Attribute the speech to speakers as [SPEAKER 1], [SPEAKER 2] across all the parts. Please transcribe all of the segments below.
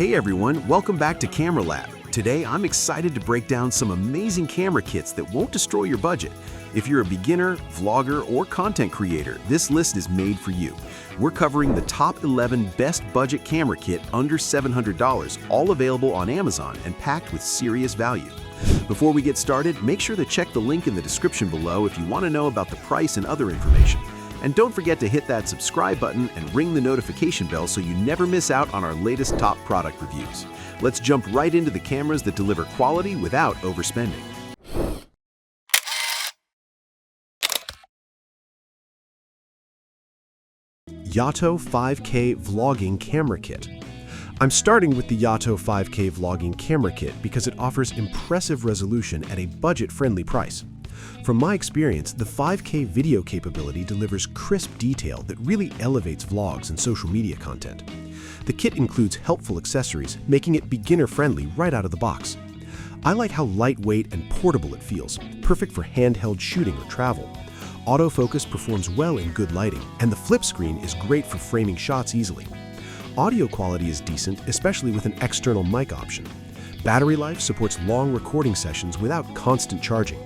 [SPEAKER 1] Hey everyone, welcome back to Camera Lab. Today I'm excited to break down some amazing camera kits that won't destroy your budget. If you're a beginner, vlogger, or content creator, this list is made for you. We're covering the top 11 best budget camera kit under $700, all available on Amazon and packed with serious value. Before we get started, make sure to check the link in the description below if you want to know about the price and other information. And don't forget to hit that subscribe button and ring the notification bell so you never miss out on our latest top product reviews. Let's jump right into the cameras that deliver quality without overspending. Yatao 5K Vlogging Camera Kit. I'm starting with the Yatao 5K Vlogging Camera Kit because it offers impressive resolution at a budget-friendly price. From my experience, the 5K video capability delivers crisp detail that really elevates vlogs and social media content. The kit includes helpful accessories, making it beginner-friendly right out of the box. I like how lightweight and portable it feels, perfect for handheld shooting or travel. Autofocus performs well in good lighting, and the flip screen is great for framing shots easily. Audio quality is decent, especially with an external mic option. Battery life supports long recording sessions without constant charging.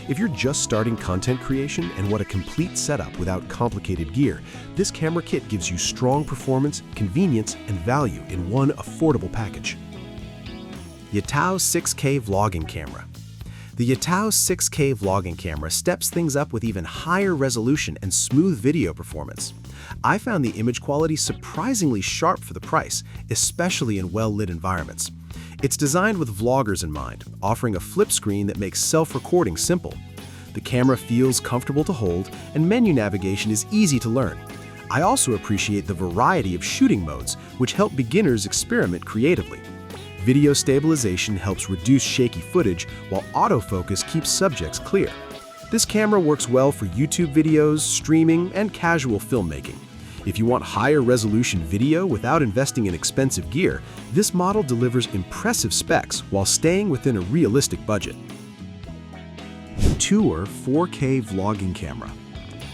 [SPEAKER 1] If you're just starting content creation and want a complete setup without complicated gear, this camera kit gives you strong performance, convenience, and value in one affordable package. Yatao 6K Vlogging Camera. The Yatao 6K Vlogging Camera steps things up with even higher resolution and smooth video performance. I found the image quality surprisingly sharp for the price, especially in well-lit environments. It's designed with vloggers in mind, offering a flip screen that makes self-recording simple. The camera feels comfortable to hold, and menu navigation is easy to learn. I also appreciate the variety of shooting modes, which help beginners experiment creatively. Video stabilization helps reduce shaky footage, while autofocus keeps subjects clear. This camera works well for YouTube videos, streaming, and casual filmmaking. If you want higher resolution video without investing in expensive gear, this model delivers impressive specs while staying within a realistic budget. Tour 4K Vlogging Camera.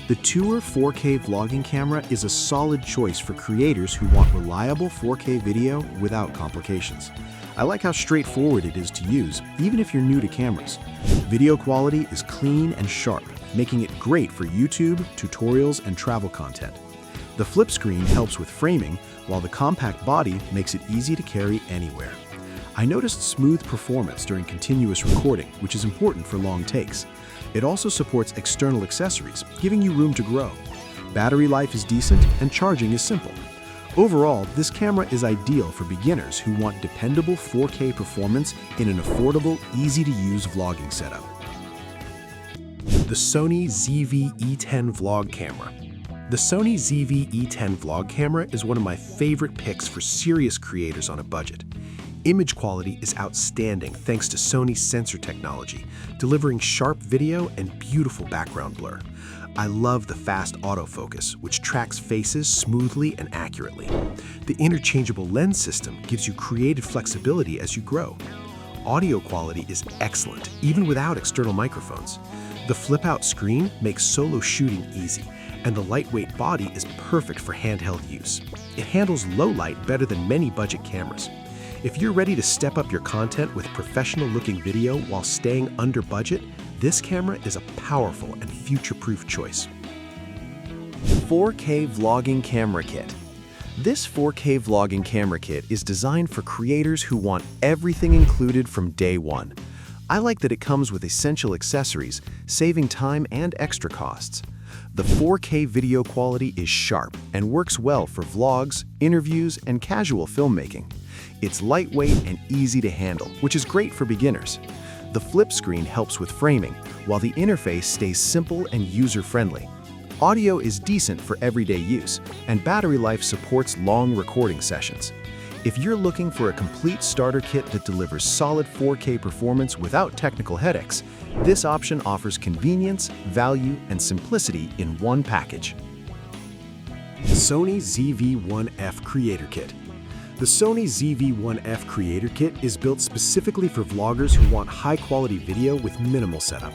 [SPEAKER 1] The Tour 4K Vlogging Camera is a solid choice for creators who want reliable 4K video without complications. I like how straightforward it is to use, even if you're new to cameras. Video quality is clean and sharp, making it great for YouTube, tutorials, and travel content. The flip screen helps with framing, while the compact body makes it easy to carry anywhere. I noticed smooth performance during continuous recording, which is important for long takes. It also supports external accessories, giving you room to grow. Battery life is decent, and charging is simple. Overall, this camera is ideal for beginners who want dependable 4K performance in an affordable, easy-to-use vlogging setup. The Sony ZV-E10 Vlog Camera. The Sony ZV-E10 Vlog Camera is one of my favorite picks for serious creators on a budget. Image quality is outstanding thanks to Sony's sensor technology, delivering sharp video and beautiful background blur. I love the fast autofocus, which tracks faces smoothly and accurately. The interchangeable lens system gives you creative flexibility as you grow. Audio quality is excellent, even without external microphones. The flip-out screen makes solo shooting easy, and the lightweight body is perfect for handheld use. It handles low light better than many budget cameras. If you're ready to step up your content with professional-looking video while staying under budget, this camera is a powerful and future-proof choice. 4K Vlogging Camera Kit. This 4K Vlogging Camera Kit is designed for creators who want everything included from day one. I like that it comes with essential accessories, saving time and extra costs. The 4K video quality is sharp and works well for vlogs, interviews, and casual filmmaking. It's lightweight and easy to handle, which is great for beginners. The flip screen helps with framing, while the interface stays simple and user-friendly. Audio is decent for everyday use, and battery life supports long recording sessions. If you're looking for a complete starter kit that delivers solid 4K performance without technical headaches, this option offers convenience, value, and simplicity in one package. Sony ZV-1F Creator Kit. The Sony ZV-1F Creator Kit is built specifically for vloggers who want high-quality video with minimal setup.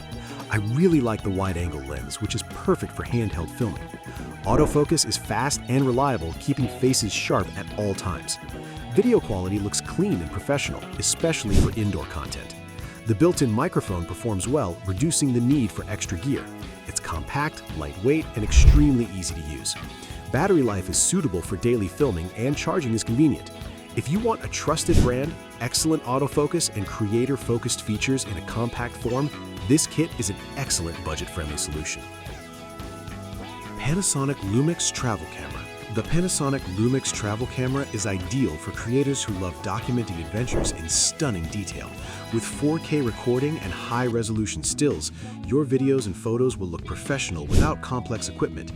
[SPEAKER 1] I really like the wide-angle lens, which is perfect for handheld filming. Autofocus is fast and reliable, keeping faces sharp at all times. Video quality looks clean and professional, especially for indoor content. The built-in microphone performs well, reducing the need for extra gear. It's compact, lightweight, and extremely easy to use. Battery life is suitable for daily filming, and charging is convenient. If you want a trusted brand, excellent autofocus, and creator-focused features in a compact form, this kit is an excellent budget-friendly solution. Panasonic Lumix Travel Camera. The Panasonic Lumix Travel Camera is ideal for creators who love documenting adventures in stunning detail. With 4K recording and high-resolution stills, your videos and photos will look professional without complex equipment.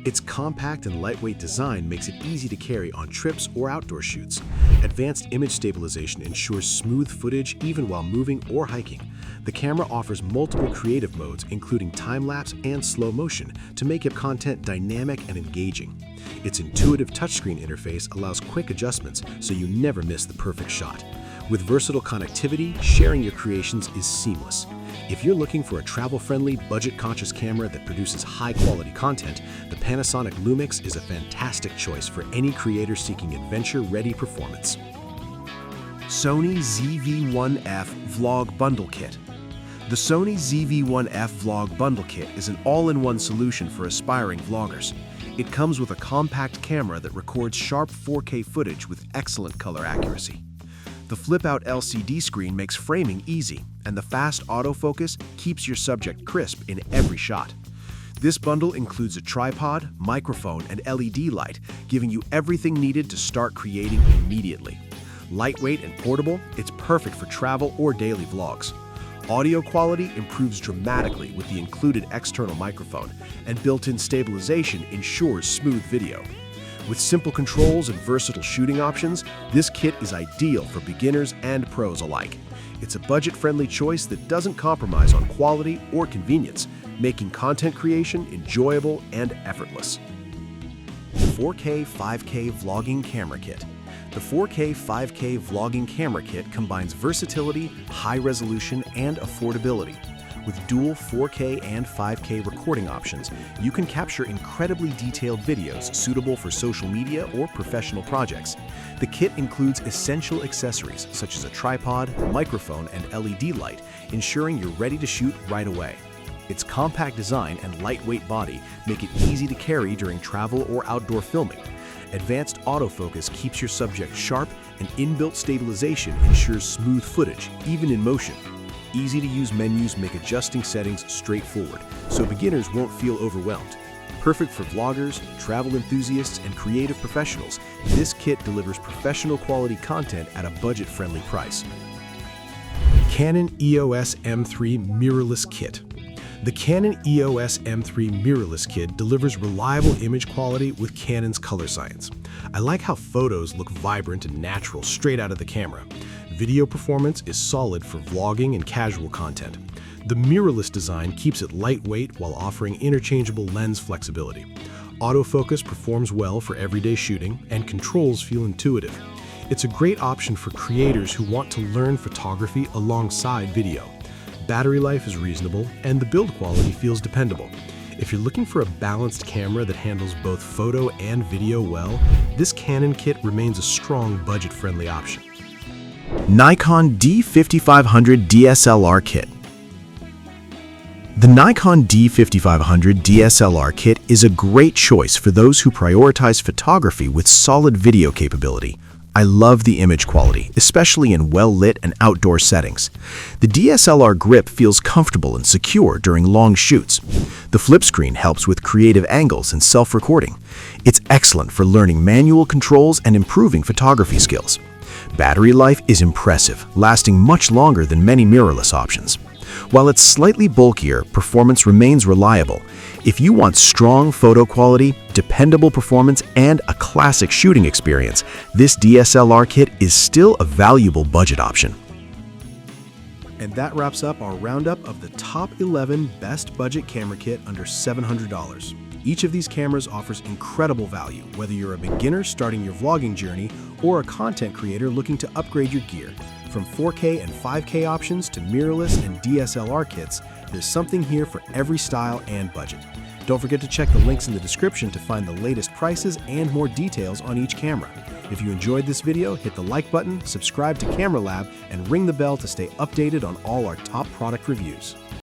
[SPEAKER 1] Its compact and lightweight design makes it easy to carry on trips or outdoor shoots. Advanced image stabilization ensures smooth footage even while moving or hiking. The camera offers multiple creative modes, including time-lapse and slow motion, to make your content dynamic and engaging. Its intuitive touchscreen interface allows quick adjustments, so you never miss the perfect shot. With versatile connectivity, sharing your creations is seamless. If you're looking for a travel-friendly, budget-conscious camera that produces high-quality content, the Panasonic Lumix is a fantastic choice for any creator seeking adventure-ready performance. Sony ZV-1F Vlog Bundle Kit. The Sony ZV-1F Vlog Bundle Kit is an all-in-one solution for aspiring vloggers. It comes with a compact camera that records sharp 4K footage with excellent color accuracy. The flip-out LCD screen makes framing easy, and the fast autofocus keeps your subject crisp in every shot. This bundle includes a tripod, microphone, and LED light, giving you everything needed to start creating immediately. Lightweight and portable, it's perfect for travel or daily vlogs. Audio quality improves dramatically with the included external microphone, and built-in stabilization ensures smooth video. With simple controls and versatile shooting options, this kit is ideal for beginners and pros alike. It's a budget-friendly choice that doesn't compromise on quality or convenience, making content creation enjoyable and effortless. 4K 5K Vlogging Camera Kit. The 4K 5K Vlogging Camera Kit combines versatility, high resolution, and affordability. With dual 4K and 5K recording options, you can capture incredibly detailed videos suitable for social media or professional projects. The kit includes essential accessories such as a tripod, microphone, and LED light, ensuring you're ready to shoot right away. Its compact design and lightweight body make it easy to carry during travel or outdoor filming. Advanced autofocus keeps your subject sharp, and inbuilt stabilization ensures smooth footage, even in motion. Easy-to-use menus make adjusting settings straightforward, so beginners won't feel overwhelmed. Perfect for vloggers, travel enthusiasts, and creative professionals, this kit delivers professional quality content at a budget-friendly price. Canon EOS M3 Mirrorless Kit. The Canon EOS M3 Mirrorless Kit delivers reliable image quality with Canon's color science. I like how photos look vibrant and natural straight out of the camera. Video performance is solid for vlogging and casual content. The mirrorless design keeps it lightweight while offering interchangeable lens flexibility. Autofocus performs well for everyday shooting, and controls feel intuitive. It's a great option for creators who want to learn photography alongside video. Battery life is reasonable, and the build quality feels dependable. If you're looking for a balanced camera that handles both photo and video well, this Canon kit remains a strong budget-friendly option. Nikon D5500 DSLR Kit. The Nikon D5500 DSLR kit is a great choice for those who prioritize photography with solid video capability. I love the image quality, especially in well-lit and outdoor settings. The DSLR grip feels comfortable and secure during long shoots. The flip screen helps with creative angles and self-recording. It's excellent for learning manual controls and improving photography skills. Battery life is impressive, lasting much longer than many mirrorless options. While it's slightly bulkier, performance remains reliable. If you want strong photo quality, dependable performance, and a classic shooting experience, this DSLR kit is still a valuable budget option. And that wraps up our roundup of the top 11 best budget camera kit under $700. Each of these cameras offers incredible value, whether you're a beginner starting your vlogging journey or a content creator looking to upgrade your gear. From 4K and 5K options to mirrorless and DSLR kits, there's something here for every style and budget. Don't forget to check the links in the description to find the latest prices and more details on each camera. If you enjoyed this video, hit the like button, subscribe to Camera Lab, and ring the bell to stay updated on all our top product reviews.